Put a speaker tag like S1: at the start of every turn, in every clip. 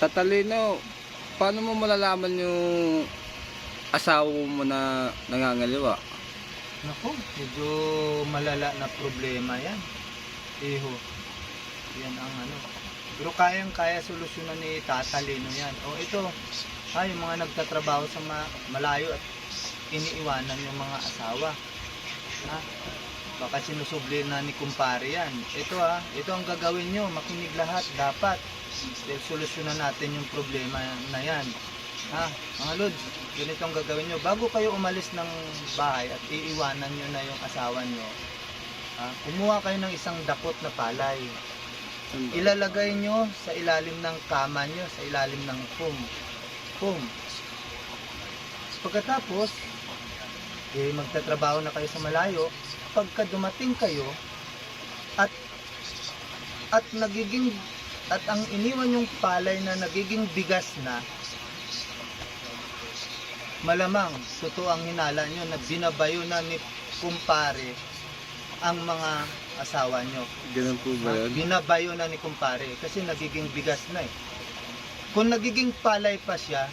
S1: Tatalino, paano mo malalaman yung asawa mo na nangangaliwa?
S2: Naku, medyo malala na problema yan. Iho, yan ang ano. Pero kayang-kaya solusyonan ni Tatalino yan. O ito, yung mga nagtatrabaho sa malayo at iniiwanan yung mga asawa. Ha? Baka sinusubli na ni kumpare yan. Ito ang gagawin nyo, makinig lahat, dapat. Dahil solusyonan natin yung problema na yan. Ha? Mga Lods, ganito ang gagawin nyo. Bago kayo umalis ng bahay at iiwanan nyo na yung asawa nyo, kumuha kayo ng isang dakot na palay. Ilalagay nyo sa ilalim ng kama nyo, sa ilalim ng foam. Pagkatapos, magtatrabaho na kayo sa malayo. Pagka dumating kayo at ang iniwan yung palay na nagiging bigas na, malamang totoo ang hinala nyo na binabayo na ni kumpare ang mga asawa nyo.
S1: Ganun po ba yun?
S2: Binabayo na ni kumpare kasi nagiging bigas na eh. Kung nagiging palay pa siya,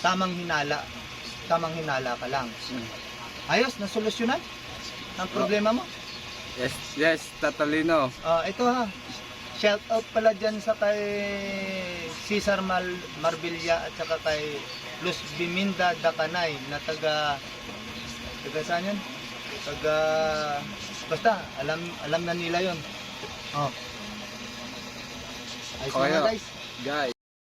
S2: tamang hinala ka lang. Ayos, nasolusyonan ang problema mo?
S1: Yes, Tatalino.
S2: Ito shout out pala dyan sa kay Cesar Marbilla at saka kay Luz Biminda Dacanay na taga saan yun? Basta, alam na nila yun. Ayos
S1: Okay,
S2: na guys.
S1: Guys.